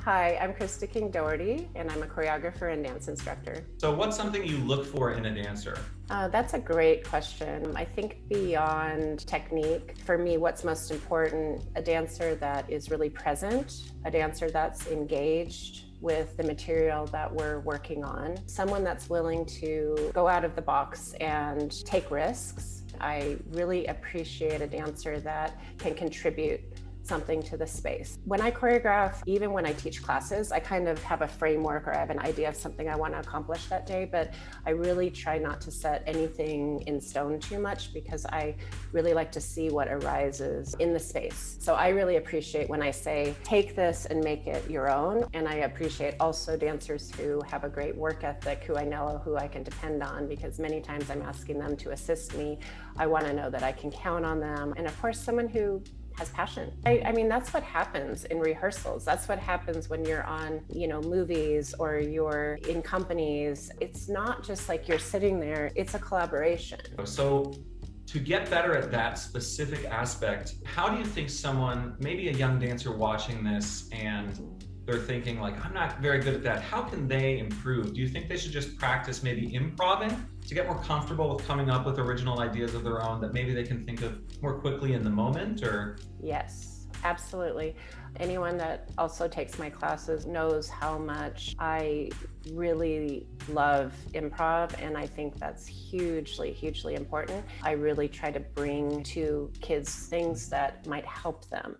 Hi, I'm Krista King-Doherty, and I'm a choreographer and dance instructor. So what's something you look for in a dancer? That's a great question. I think beyond technique, for me, what's most important, a dancer that is really present, a dancer that's engaged with the material that we're working on, someone that's willing to go out of the box and take risks. I really appreciate a dancer that can contribute something to the space. When I choreograph, even when I teach classes, I kind of have a framework or I have an idea of something I want to accomplish that day, but I really try not to set anything in stone too much because I really like to see what arises in the space. So I really appreciate when I say, take this and make it your own. And I appreciate also dancers who have a great work ethic, who I know who I can depend on, because many times I'm asking them to assist me. I want to know that I can count on them. And of course, someone who has passion. I mean, that's what happens in rehearsals. That's what happens when you're on, movies or you're in companies. It's not just like you're sitting there, it's a collaboration. So to get better at that specific aspect, how do you think someone, maybe a young dancer watching this and they're thinking like, I'm not very good at that, how can they improve? Do you think they should just practice maybe improvising to get more comfortable with coming up with original ideas of their own that maybe they can think of more quickly in the moment, or? Yes, absolutely. Anyone that also takes my classes knows how much I really love improv, and I think that's hugely, hugely important. I really try to bring to kids things that might help them.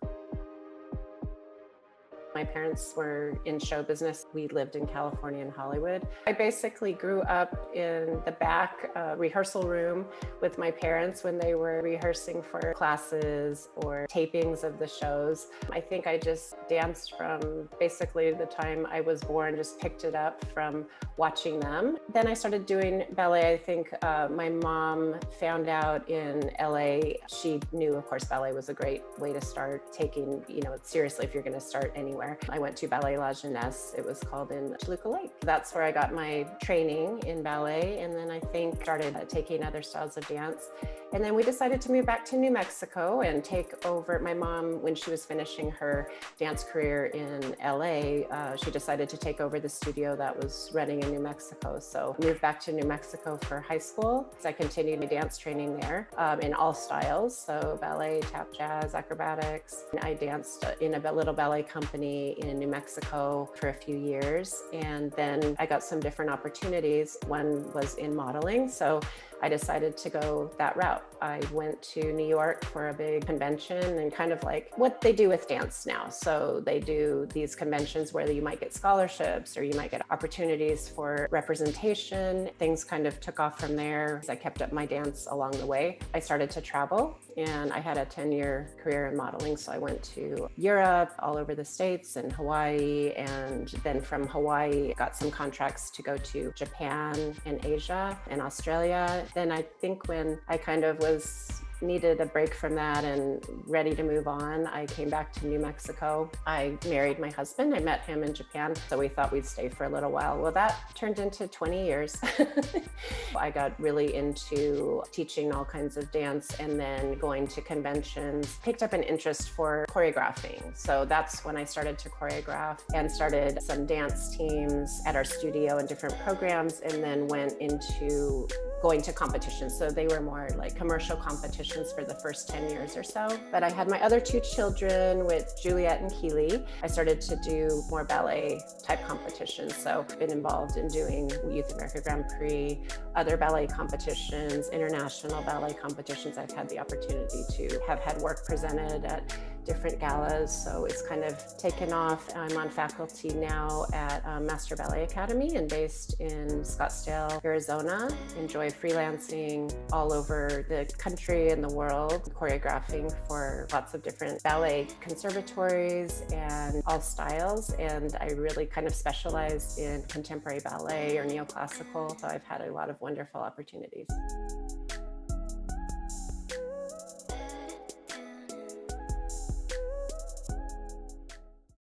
My parents were in show business. We lived in California and Hollywood. I basically grew up in the back rehearsal room with my parents when they were rehearsing for classes or tapings of the shows. I think I just danced from basically the time I was born, just picked it up from watching them. Then I started doing ballet. I think my mom found out in LA. She knew, of course, ballet was a great way to start taking, it seriously if you're going to start anywhere. I went to Ballet La Jeunesse, it was called, in Toluca Lake. That's where I got my training in ballet, and then I think started taking other styles of dance. And then we decided to move back to New Mexico and take over. My mom, when she was finishing her dance career in LA, she decided to take over the studio that was running in New Mexico. So moved back to New Mexico for high school. So I continued my dance training there in all styles. So ballet, tap, jazz, acrobatics. I danced in a little ballet company in New Mexico for a few years. And then I got some different opportunities. One was in modeling. So I decided to go that route. I went to New York for a big convention and kind of like what they do with dance now. So they do these conventions where you might get scholarships or you might get opportunities for representation. Things kind of took off from there. I kept up my dance along the way. I started to travel, and I had a 10-year career in modeling. So I went to Europe, all over the States and Hawaii. And then from Hawaii, got some contracts to go to Japan and Asia and Australia. Then I think when I kind of needed a break from that and ready to move on, I came back to New Mexico. I married my husband. I met him in Japan, so we thought we'd stay for a little while. Well, that turned into 20 years. I got really into teaching all kinds of dance and then going to conventions, picked up an interest for choreographing. So that's when I started to choreograph and started some dance teams at our studio and different programs, and then went into going to competitions. So they were more like commercial competitions for the first 10 years or so. But I had my other two children with Juliet and Keely. I started to do more ballet type competitions. So I've been involved in doing Youth America Grand Prix, other ballet competitions, international ballet competitions. I've had the opportunity to have had work presented at different galas. So it's kind of taken off. I'm on faculty now at Master Ballet Academy and based in Scottsdale, Arizona. Enjoy freelancing all over the country and the world, choreographing for lots of different ballet conservatories and all styles. And I really kind of specialize in contemporary ballet or neoclassical. So I've had a lot of wonderful opportunities.